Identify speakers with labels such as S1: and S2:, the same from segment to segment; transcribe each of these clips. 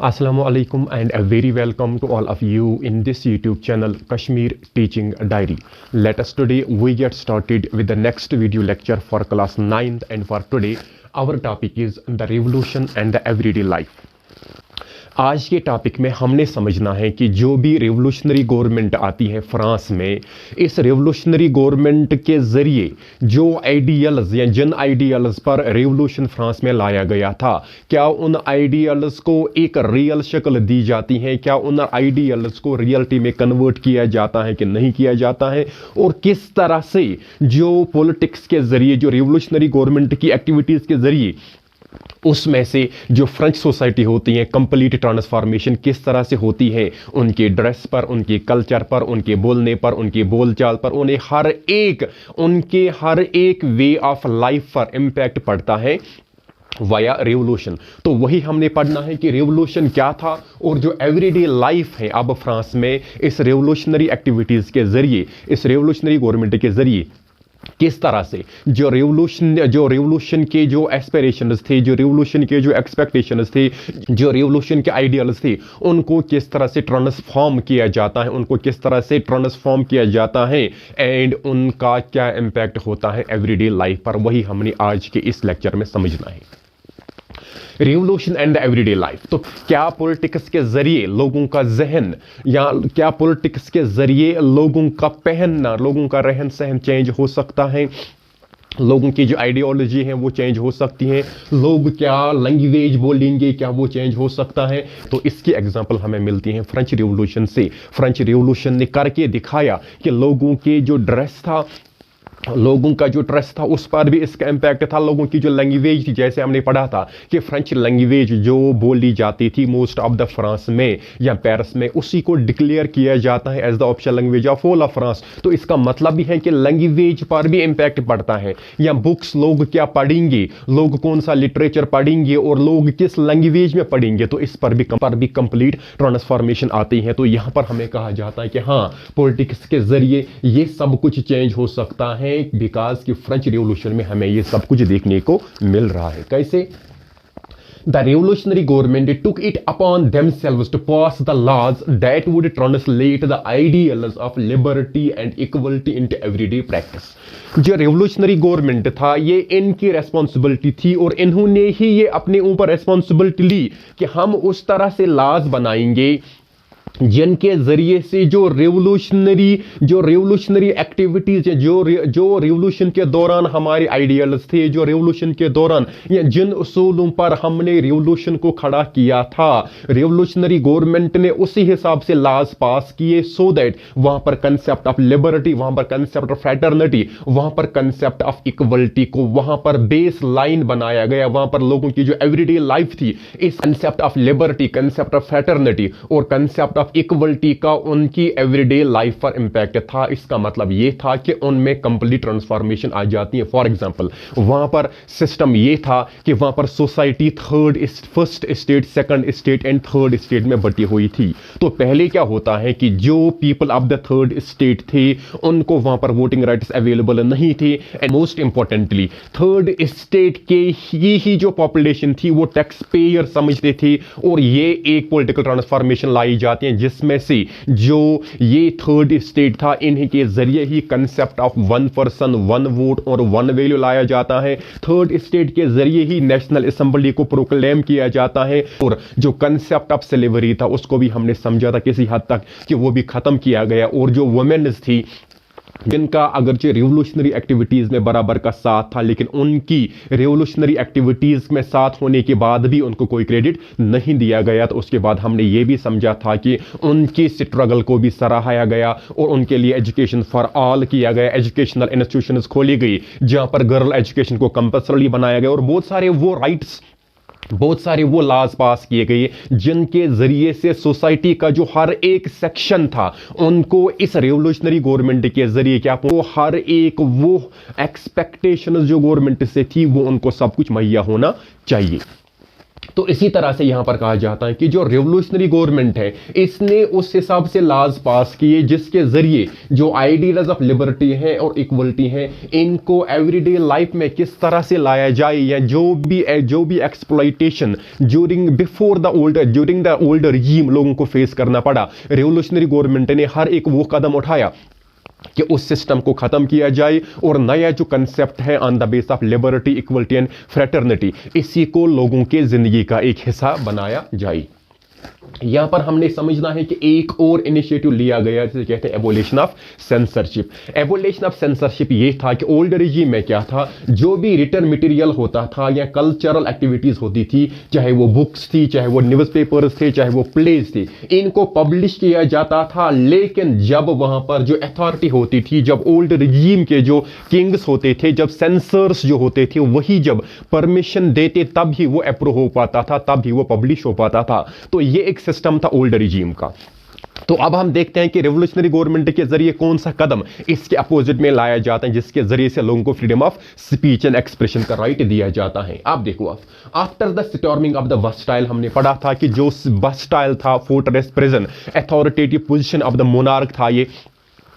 S1: Assalamu alaikum and a very welcome to all of you in this YouTube channel Kashmir Teaching Diary. Let us today we get started with the next video lecture for class 9th, and for today our topic is the revolution and the everyday life. आज के topic में हमने समझना है कि जो भी revolutionary government आती है फ्रांस में, इस रेवोल्यूशनरी गवर्नमेंट के ज़रिए जो आइडियल्स या जिन आइडियल्स पर रेवोल्यूशन फ्रांस में लाया गया था, क्या उन आइडियल्स को एक रियल शक्ल दी जाती है, क्या उन आइडियल्स को रियलिटी में कन्वर्ट किया जाता है कि नहीं किया जाता है, और किस तरह से जो पॉलिटिक्स के ज़रिए, जो रेवोल्यूशनरी गवर्नमेंट की एक्टिविटीज़ के ज़रिए उसमें से जो फ्रेंच सोसाइटी होती है, कंप्लीट ट्रांसफॉर्मेशन किस तरह से होती है, उनके ड्रेस पर, उनके कल्चर पर, उनके बोलने पर, उनके बोलचाल पर, उनके हर एक वे ऑफ लाइफ पर इम्पैक्ट पड़ता है वाया रेवोल्यूशन। तो वही हमने पढ़ना है कि रेवोल्यूशन क्या था और जो एवरीडे लाइफ है अब फ्रांस में इस रेवोल्यूशनरी एक्टिविटीज़ के ज़रिए, इस रेवोल्यूशनरी गवर्नमेंट के ज़रिए किस तरह से जो रेवोल्यूशन के जो एस्पिरेशंस थे, जो रेवोल्यूशन के जो एक्सपेक्टेशंस थे, जो रेवोल्यूशन के आइडियल्स थे, उनको किस तरह से ट्रांसफॉर्म किया जाता है, एंड उनका क्या इम्पैक्ट होता है एवरीडे लाइफ पर, वही हमने आज के इस लेक्चर में समझना है। Revolution and everyday life. तो क्या पॉलिटिक्स के जरिए लोगों का जहन, या क्या पॉलिटिक्स के जरिए लोगों का पहनना, लोगों का रहन सहन चेंज हो सकता है, लोगों की जो आइडियोलॉजी है वो चेंज हो सकती है, लोग क्या लैंग्वेज बोलेंगे क्या वो चेंज हो सकता है। तो इसकी एग्जांपल हमें मिलती है फ्रेंच रिवॉल्यूशन से। फ्रेंच रिवॉल्यूशन ने करके दिखाया कि लोगों के जो ड्रेस था, लोगों का जो ड्रेस था उस पर भी इसका इम्पैक्ट था, लोगों की जो लैंग्वेज थी, जैसे हमने पढ़ा था कि फ्रेंच लैंग्वेज जो बोली जाती थी मोस्ट ऑफ द फ्रांस में या पेरिस में, उसी को डिक्लेयर किया जाता है as the official language of all of France. तो इसका मतलब भी है कि लैंग्वेज पर भी इम्पैक्ट पड़ता है, या बुक्स लोग क्या पढ़ेंगे, लोग कौन सा लिटरेचर पढ़ेंगे और लोग किस लैंग्वेज में पढ़ेंगे, तो इस पर भी कंप्लीट ट्रांसफॉर्मेशन आती है। तो यहाँ पर हमें कहा जाता है कि हाँ, पॉलिटिक्स के जरिए ये सब कुछ चेंज हो सकता है, बिकॉज कि फ्रेंच रिवॉल्यूशन में हमें ये सब कुछ देखने को मिल रहा है। कैसे? The revolutionary government took it upon themselves to pass the laws that would translate the ideals of liberty and equality into everyday practice. जो रेवोल्यूशनरी गवर्नमेंट था ये इनकी रेस्पॉन्सिबिलिटी थी, और इन्होंने ही ये अपने ऊपर रेस्पॉन्सिबिलिटी ली कि हम उस तरह से लॉज बनाएंगे जिनके जरिए से जो रेवोल्यूशनरी एक्टिविटीज है, जो रेवोल्यूशन के दौरान हमारे आइडियल्स थे, जो रेवोल्यूशन के दौरान या जिन उसूलों पर हमने रेवोल्यूशन को खड़ा किया था, रेवोल्यूशनरी गवर्नमेंट ने उसी हिसाब से लॉज पास किए, सो दैट वहां पर कंसेप्ट ऑफ लिबर्टी, वहां पर कंसेप्ट ऑफ फ्रेटर्निटी, वहां पर कंसेप्ट ऑफ इक्वलिटी को वहां पर बेस लाइन बनाया गया। वहां पर लोगों की जो एवरीडे लाइफ थी, इस concept of liberty, concept of fraternity और कंसेप्ट ऑफ इक्वलिटी का उनकी एवरीडे लाइफ पर इंपैक्ट था। इसका मतलब यह था कि उनमें कंप्लीट ट्रांसफॉर्मेशन आ जाती है। फॉर एग्जांपल, वहां पर सिस्टम यह था कि वहां पर society first state, second state and third state में बटी हुई थी। तो पहले क्या होता है कि जो people of the third state थे उनको वहां पर वोटिंग राइट्स अवेलेबल नहीं थे, and most importantly third state के ही जो पॉपुलेशन थी वो टैक्स पेयर समझते थे, और ये एक पॉलिटिकल ट्रांसफॉर्मेशन लाई जाती है जिसमें से जो ये थर्ड स्टेट था इन्हीं के जरिए ही concept of one person one vote और वन वैल्यू लाया जाता है। थर्ड स्टेट के जरिए ही नेशनल असेंबली को प्रोक्लेम किया जाता है, और जो कंसेप्ट ऑफ स्लेवरी था उसको भी हमने समझा था किसी हद तक कि वो भी खत्म किया गया, और जो वुमेन्स थी जिनका अगरचे रिवोल्यूशनरी एक्टिविटीज में बराबर का साथ था, लेकिन उनकी रिवोल्यूशनरी एक्टिविटीज में साथ होने के बाद भी उनको कोई क्रेडिट नहीं दिया गया। तो उसके बाद हमने ये भी समझा था कि उनकी स्ट्रगल को भी सराहाया गया, और उनके लिए एजुकेशन फॉर ऑल किया गया, एजुकेशनल इंस्टीट्यूशंस खोली गई जहां पर गर्ल एजुकेशन को कंपल्सरी बनाया गया, और बहुत सारे वो लॉज पास किए गए जिनके जरिए से सोसाइटी का जो हर एक सेक्शन था उनको इस रेवोल्यूशनरी गवर्नमेंट के जरिए क्या, वो हर एक वो एक्सपेक्टेशन जो गवर्नमेंट से थी वो उनको सब कुछ मुहैया होना चाहिए। तो इसी तरह से यहां पर कहा जाता है कि जो रिवोल्यूशनरी गवर्नमेंट है इसने उस हिसाब से लॉज पास किए जिसके जरिए जो आइडियल्स ऑफ लिबर्टी है और इक्वलिटी है इनको एवरीडे लाइफ में किस तरह से लाया जाए, या जो भी exploitation during the old regime लोगों को फेस करना पड़ा, रिवोल्यूशनरी गवर्नमेंट ने हर एक वो कदम उठाया कि उस सिस्टम को खत्म किया जाए और नया जो कंसेप्ट है on the base of liberty, equality and fraternity, इसी को लोगों के जिंदगी का एक हिस्सा बनाया जाए। यहां पर हमने समझना है कि एक और इनिशिएटिव लिया गया जिसे कहते हैं abolition of censorship. Abolition of censorship ये था कि ओल्ड रिजीम में क्या था, जो भी रिटर्न मटेरियल होता था या कल्चरल एक्टिविटीज होती थी, चाहे वो बुक्स थी, चाहे वो न्यूज़पेपर्स थे, चाहे वो प्लेज थे, इनको पब्लिश किया जाता था। लेकिन जब वहां पर जो अथॉरिटी होती थी, जब ओल्ड रिजीम के जो किंग्स होते थे, जब सेंसर्स जो होते थे वही जब परमिशन देते तब ही वो अप्रूव हो पाता था, तब ही वो पब्लिश हो पाता था। तो ये एक सिस्टम था ओल्ड रिजीम का। तो अब हम देखते हैं कि रिवोल्यूशनरी गवर्नमेंट के जरिए कौन सा कदम इसके अपोजिट में लाया जाता है जिसके जरिए से लोगों को freedom of speech and expression का राइट दिया जाता है। आप देखो, आप after the storming of the Bastille, हमने पढ़ा था कि जो बस्टाइल था, fortress prison, authoritative position of the monarch था, ये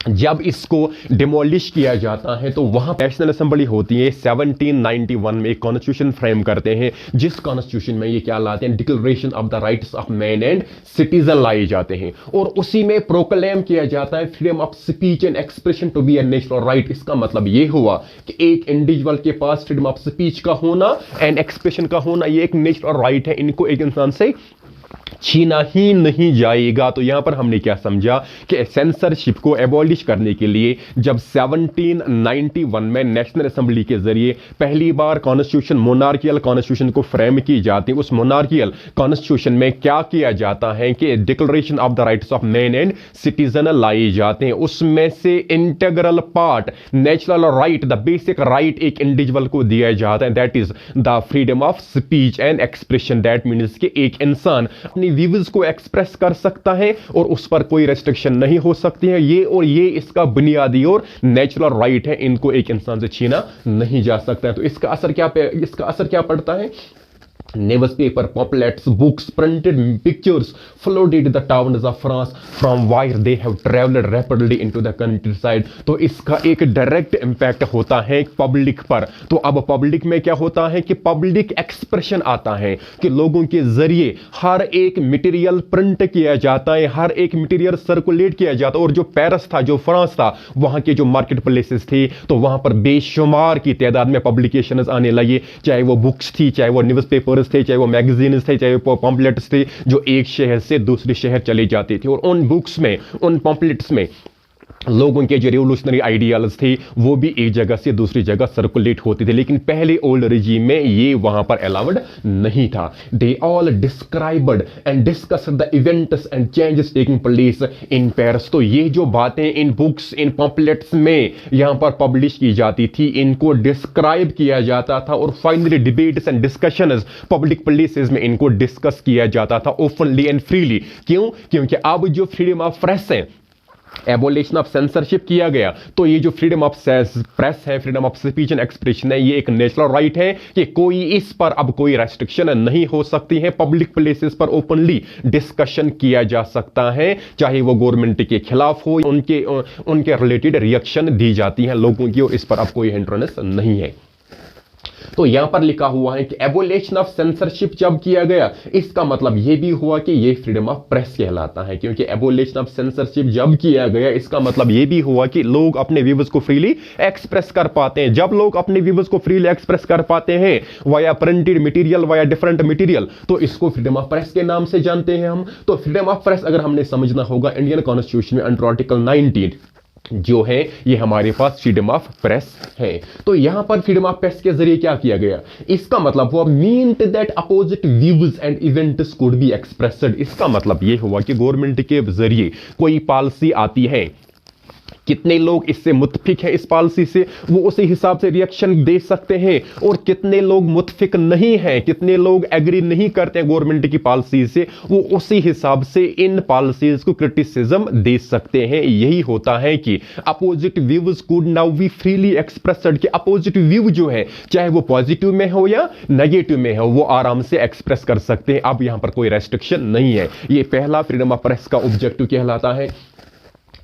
S1: जब इसको डिमोलिश किया जाता है तो वहां नेशनल असेंबली होती है। 1791 में एक कॉन्स्टिट्यूशन फ्रेम करते हैं, जिस कॉन्स्टिट्यूशन में ये क्या लाते हैं, declaration of the rights of man and citizen लाए जाते हैं, और उसी में प्रोक्लेम किया जाता है freedom of speech and expression to be a national right. इसका मतलब ये हुआ कि एक इंडिविजुअल के पास फ्रीडम ऑफ स्पीच का होना एंड एक्सप्रेशन का होना ये एक नेशनल राइट है, इनको एक इंसान से छीना ही नहीं जाएगा। तो यहां पर हमने क्या समझा कि सेंसरशिप को एबॉलिश करने के लिए जब 1791 में नेशनल असेंबली के जरिए पहली बार कॉन्स्टिट्यूशन, मोनार्कियल कॉन्स्टिट्यूशन को फ्रेम की जाती है, उस मोनार्कियल कॉन्स्टिट्यूशन में क्या किया जाता है कि declaration of the rights of man and citizen लाए जाते हैं। उसमें से integral part natural right, the basic right एक इंडिविजुअल को दिया जाता है, that is the freedom of speech and expression. That means कि एक इंसान अपनी व्यूज को एक्सप्रेस कर सकता है और उस पर कोई रेस्ट्रिक्शन नहीं हो सकती है। ये इसका बुनियादी और नेचुरल राइट है, इनको एक इंसान से छीना नहीं जा सकता है। तो इसका असर क्या पड़ता है? Newspaper, pamphlets, books, printed pictures flooded the towns of France from where they have traveled rapidly into the countryside। तो इसका एक डायरेक्ट इंपैक्ट होता है पब्लिक पर। तो अब पब्लिक में क्या होता है कि पब्लिक एक्सप्रेशन आता है कि लोगों के जरिए हर एक मटेरियल प्रिंट किया जाता है, हर एक मटेरियल सर्कुलेट किया जाता है। और जो पेरिस था, जो फ्रांस था, वहां के जो मार्केट प्लेसेस थे, तो वहां पर बेशुमार की तादाद में पब्लिकेशंस आने लगे, चाहे वो बुक्स थी, चाहे वो न्यूज़पेपर्स थे, चाहे वो मैगजीन्स थे, चाहे वो पॉम्पलेट्स थे, जो एक शहर से दूसरे शहर चले जाते थे। और उन बुक्स में, उन पॉम्पलेट्स में लोगों के जो रिवोल्यूशनरी आइडियाल्स थे वो भी एक जगह से दूसरी जगह सर्कुलेट होते थे। लेकिन पहले ओल्ड रिजीम में ये वहां पर अलाउड नहीं था। They all described and discussed the events and changes taking place in Paris. तो ये जो बातें इन बुक्स, इन पॉम्पलेट्स में यहां पर पब्लिश की जाती थी, इनको डिस्क्राइब किया जाता था और finally debates and discussions public places में इनको डिस्कस किया जाता था ओपनली एंड फ्रीली। क्यों? क्योंकि अब जो फ्रीडम ऑफ प्रेस है, एबोलिशन ऑफ सेंसरशिप किया गया, तो ये जो फ्रीडम ऑफ प्रेस है, freedom of speech and expression है, ये एक नेचुरल राइट है कि कोई इस पर अब कोई रेस्ट्रिक्शन नहीं हो सकती है। पब्लिक प्लेसेस पर ओपनली डिस्कशन किया जा सकता है, चाहे वो गवर्नमेंट के खिलाफ हो, उनके रिलेटेड रिएक्शन दी जाती है लोगों की, और इस पर अब कोई हिंड्रेंस नहीं है। तो यहां पर लिखा हुआ है कि एबोलिशन ऑफ सेंसरशिप जब किया गया, इसका मतलब यह भी हुआ कि यह फ्रीडम ऑफ प्रेस कहलाता है। क्योंकि एबोलिशन ऑफ सेंसरशिप जब किया गया, इसका मतलब यह भी हुआ कि लोग अपने व्यूज को फ्रीली एक्सप्रेस कर पाते हैं। जब लोग अपने व्यूज को फ्रीली एक्सप्रेस कर पाते हैं via printed material, via different material, तो इसको फ्रीडम ऑफ प्रेस के नाम से जानते हैं हम। तो फ्रीडम ऑफ प्रेस अगर हमने समझना होगा, इंडियन कॉन्स्टिट्यूशन में अंडर आर्टिकल 19 जो है ये हमारे पास फ्रीडम ऑफ प्रेस है। तो यहां पर फ्रीडम ऑफ प्रेस के जरिए क्या किया गया, इसका मतलब हुआ meant that opposite views and events could be expressed. इसका मतलब ये हुआ कि गवर्नमेंट के जरिए कोई पॉलिसी आती है, कितने लोग इससे मुत्फिक हैं इस पॉलिसी से, वो उसी हिसाब से रिएक्शन दे सकते हैं, और कितने लोग मुत्फिक नहीं हैं, कितने लोग एग्री नहीं करते हैं गवर्नमेंट की पॉलिसी से, वो उसी हिसाब से इन पॉलिसीज को क्रिटिसिज्म दे सकते हैं। यही होता है कि opposite views could now be freely expressed, कि अपोजिट व्यू जो है चाहे वो पॉजिटिव में हो या नेगेटिव में हो, वो आराम से एक्सप्रेस कर सकते हैं। अब यहां पर कोई रेस्ट्रिक्शन नहीं है। ये पहला फ्रीडम ऑफ प्रेस का ऑब्जेक्टिव कहलाता है।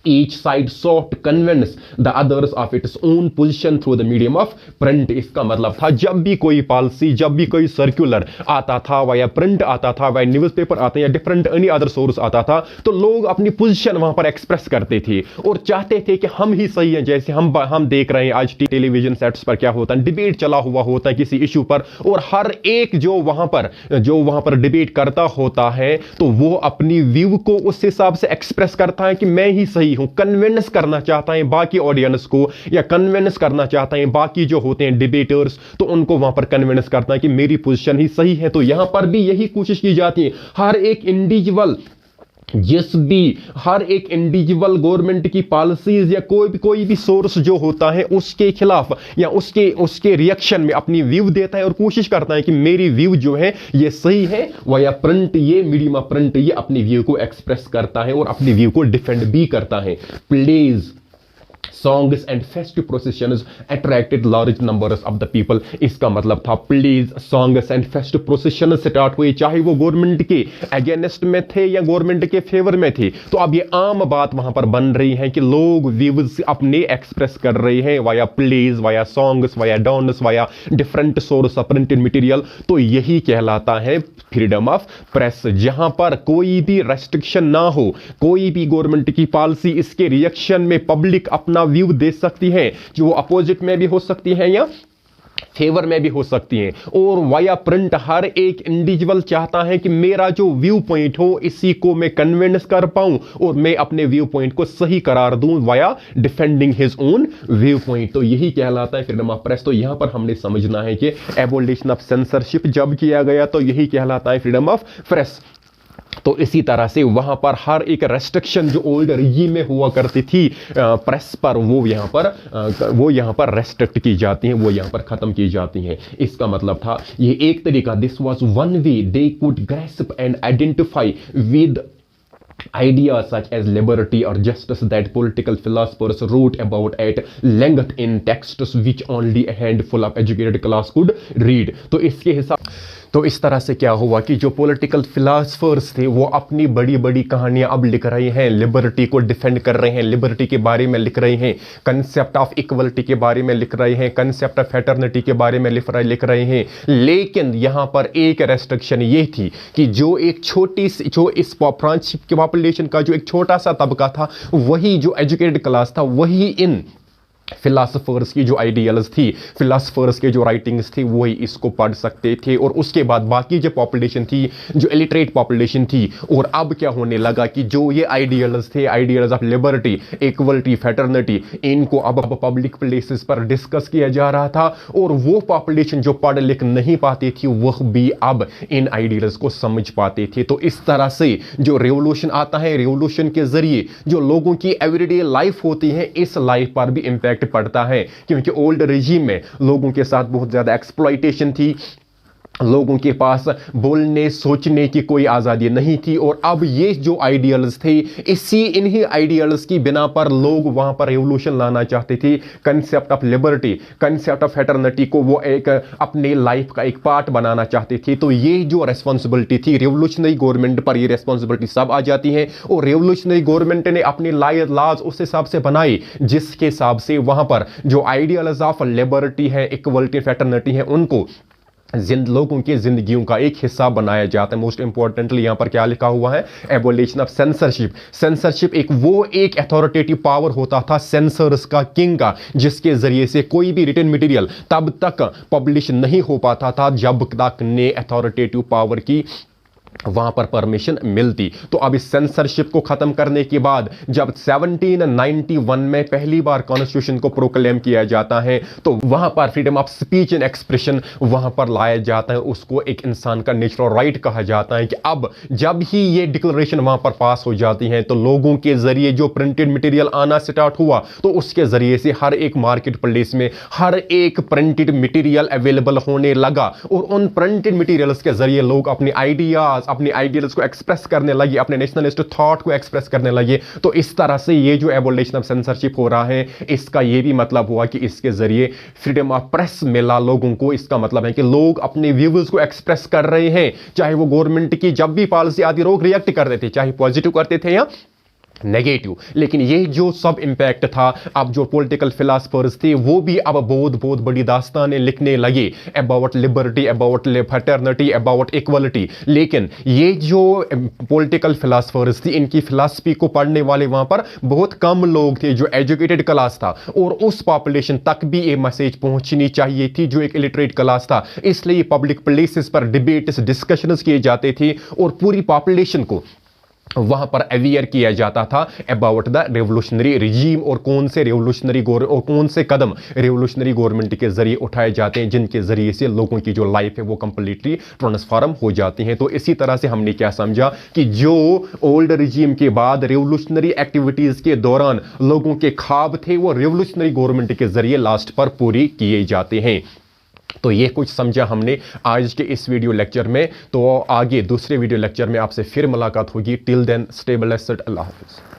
S1: Each side sought to convince the others of its own position through the medium of print। इसका मतलब था जब भी कोई पॉलिसी, जब भी कोई सर्कुलर आता था, या प्रिंट आता था, या न्यूज़पेपर आते या डिफरेंट एनी अदर सोर्स आता था, तो लोग अपनी पोजीशन वहां पर एक्सप्रेस करते थे और चाहते थे कि हम ही सही हैं। जैसे हम देख रहे हैं आज टेलीविजन सेट्स पर क्या होता है, डिबेट चला हुआ होता है किसी इशू पर, और हर एक जो वहां पर डिबेट करता होता है, तो वो अपनी व्यू को उस हिसाब से एक्सप्रेस करता है कि मैं ही सही हूं, कन्विंस करना चाहता है बाकी ऑडियंस को, या कन्विंस करना चाहता है बाकी जो होते हैं डिबेटर्स, तो उनको वहां पर कन्विंस करता है कि मेरी पोजीशन ही सही है। तो यहां पर भी यही कोशिश की जाती है। हर एक इंडिविजुअल गवर्नमेंट की पॉलिसीज या कोई भी सोर्स जो होता है उसके खिलाफ या उसके रिएक्शन में अपनी व्यू देता है और कोशिश करता है कि मेरी व्यू जो है ये सही है, या प्रिंट, ये मीडियम ऑफ प्रिंट ये अपनी व्यू को एक्सप्रेस करता है और अपनी व्यू को डिफेंड भी करता है। Please songs and festive processions attracted large numbers of the people। इसका मतलब था please songs and festive processions start हुए, चाहे वो गवर्नमेंट के अगेंस्ट में थे या गवर्नमेंट के फेवर में थे। तो अब ये आम बात वहां पर बन रही है कि लोग व्यूज अपने एक्सप्रेस कर रहे हैं via plays, via songs, via dance, via different source of printed material. तो यही कहलाता है फ्रीडम ऑफ प्रेस, जहां पर कोई भी रेस्ट्रिक्शन ना हो, कोई भी गवर्नमेंट की पॉलिसी इसके रिएक्शन में पब्लिक अपना व्यू दे सकती है, जो वो अपोजिट में भी हो सकती है या फेवर में भी हो सकती हैं। और वाया प्रिंट हर एक इंडिविजुअल चाहता है कि मेरा जो व्यू पॉइंट हो इसी को मैं कन्विंस कर पाऊं और मैं अपने व्यू पॉइंट को सही करार दूं via defending his own view point. तो यही कहलाता है फ्रीडम ऑफ प्रेस। तो यहां पर हमने समझना है कि एबोलिशन ऑफ सेंसरशिप जब किया गया तो यही कहलाता है फ्रीडम ऑफ प्रेस। तो इसी तरह से वहां पर हर एक रेस्ट्रिक्शन जो ओल्ड रिजीम में हुआ करती थी प्रेस पर, वो यहां पर रेस्ट्रिक्ट की जाती हैं, वो यहां पर खत्म की जाती हैं। इसका मतलब था ये एक तरीका, this was one way they could grasp and identify with ideas such as liberty or justice that political philosophers wrote about at length in texts which only a handful of educated class could read। तो इस तरह से क्या हुआ कि जो political philosophers थे वो अपनी बड़ी बड़ी कहानियां अब लिख रहे हैं, लिबर्टी को डिफेंड कर रहे हैं, लिबर्टी के बारे में लिख रहे हैं, कंसेप्ट ऑफ इक्वलिटी के बारे में लिख रहे हैं, कंसेप्ट ऑफ फ्रेटर्निटी के बारे में लिख रहे हैं। लेकिन यहां पर एक रेस्ट्रिक्शन ये थी कि जो इस फ्रांस की पॉपुलेशन का जो एक छोटा सा तबका था, वही जो एजुकेटेड क्लास था, वही इन फिलोसफर्स की जो आइडियल्स थी, फिलोसफर्स के जो राइटिंग्स थी, वही इसको पढ़ सकते थे। और उसके बाद बाकी जो पॉपुलेशन थी, जो इलिटरेट पॉपुलेशन थी, और अब क्या होने लगा कि जो ये आइडियल्स थे, ideals of liberty, equality, fraternity, इनको अब पब्लिक प्लेसेस पर डिस्कस किया जा रहा था। और वो पॉपुलेशन जो पढ़ लिख नहीं पाती थी, वह भी अब इन आइडियल्स को समझ पाते थे। तो इस तरह से जो रेवोल्यूशन आता है, रेवोल्यूशन के जरिए जो लोगों की एवरीडे लाइफ होती है, इस लाइफ पर भी इंपैक्ट पड़ता है। क्योंकि ओल्ड रिजीम में लोगों के साथ बहुत ज्यादा एक्सप्लॉइटेशन थी, लोगों के पास बोलने सोचने की कोई आज़ादी नहीं थी। और अब ये जो आइडियल्स थे, इन्हीं आइडियल्स की बिना पर लोग वहां पर रेवोल्यूशन लाना चाहते थे। Concept of liberty, concept of fraternity को वो एक अपने लाइफ का एक पार्ट बनाना चाहते थे। तो ये जो रेस्पॉन्सिबिलिटी थी रेवोल्यूशनरी गवर्नमेंट पर, ये रेस्पॉन्सिबिलिटी सब आ जाती है। और रेवोल्यूशनरी गवर्नमेंट ने अपने लॉज उस हिसाब से बनाए जिसके हिसाब से वहां पर जो आइडियल्स ऑफ लिबर्टी है, इक्वलिटी, फ्रेटर्निटी है, उनको लोगों की जिंदगियों का एक हिस्सा बनाया जाता है। मोस्ट इंपॉर्टेंटली यहां पर क्या लिखा हुआ है, एबोलिशन ऑफ सेंसरशिप। सेंसरशिप एक अथॉरिटेटिव पावर होता था सेंसर्स का, किंग का, जिसके जरिए से कोई भी रिटन मटेरियल तब तक पब्लिश नहीं हो पाता था जब तक ने अथॉरिटेटिव पावर की वहां पर परमिशन मिलती। तो अब इस सेंसरशिप को खत्म करने के बाद जब 1791 में पहली बार कॉन्स्टिट्यूशन को प्रोक्लेम किया जाता है तो वहां पर freedom of speech and expression वहां पर लाया जाता है। उसको एक इंसान का नेचुरल राइट कहा जाता है कि अब जब ही ये डिक्लेरेशन वहां पर पास हो जाती है तो लोगों के जरिए जो प्रिंटेड मटेरियल आना स्टार्ट हुआ तो उसके जरिए से हर एक मार्केट प्लेस में हर एक प्रिंटेड मटेरियल अवेलेबल होने लगा और उन प्रिंटेड मटेरियल्स के जरिए लोग अपनी आइडियाज को एक्सप्रेस करने लगे, अपने नेशनलिस्ट थॉट को एक्सप्रेस करने लगे। तो इस तरह से ये जो एबोलिशन ऑफ सेंसरशिप हो रहा है इसका ये भी मतलब हुआ कि इसके जरिए फ्रीडम ऑफ प्रेस मिला लोगों को। इसका मतलब है कि लोग अपने व्यूज को एक्सप्रेस कर रहे हैं, चाहे वो गवर्नमेंट की जब भी पॉलिसी आती लोग रिएक्ट करते थे, चाहे पॉजिटिव करते थे या नेगेटिव। लेकिन ये जो सब इंपैक्ट था, अब जो पॉलिटिकल फिलोसफर्स थे वो भी अब बहुत बड़ी दास्तानें लिखने लगे about liberty, about fraternity, about equality. लेकिन ये जो पॉलिटिकल फिलोसफर्स थी इनकी फिलॉसफी को पढ़ने वाले वहां पर बहुत कम लोग थे, जो एजुकेटेड क्लास था, और उस पॉपुलेशन तक भी ये मैसेज पहुंचनी चाहिए थी जो एक इलिटरेट क्लास था। इसलिए पब्लिक प्लेसेस पर डिबेट्स, डिस्कशंस किए जाते थे और पूरी पॉपुलेशन को वहां पर अवेयर किया जाता था अबाउट द रेवोल्यूशनरी रिजीम और कौन से कदम रेवोल्यूशनरी गवर्नमेंट के जरिए उठाए जाते हैं जिनके जरिए से लोगों की जो लाइफ है वो कंप्लीटली ट्रांसफॉर्म हो जाती है। तो इसी तरह से हमने क्या समझा कि जो ओल्ड रिजीम के बाद रेवोल्यूशनरी एक्टिविटीज के दौरान लोगों के ख्वाब थे वो रेवोल्यूशनरी गवर्नमेंट के जरिए लास्ट पर पूरी किए जाते हैं। तो ये कुछ समझा हमने आज के इस वीडियो लेक्चर में। तो आगे दूसरे वीडियो लेक्चर में आपसे फिर मुलाकात होगी। टिल देन स्टे ब्लेस्ड, अल्लाह हाफिज़।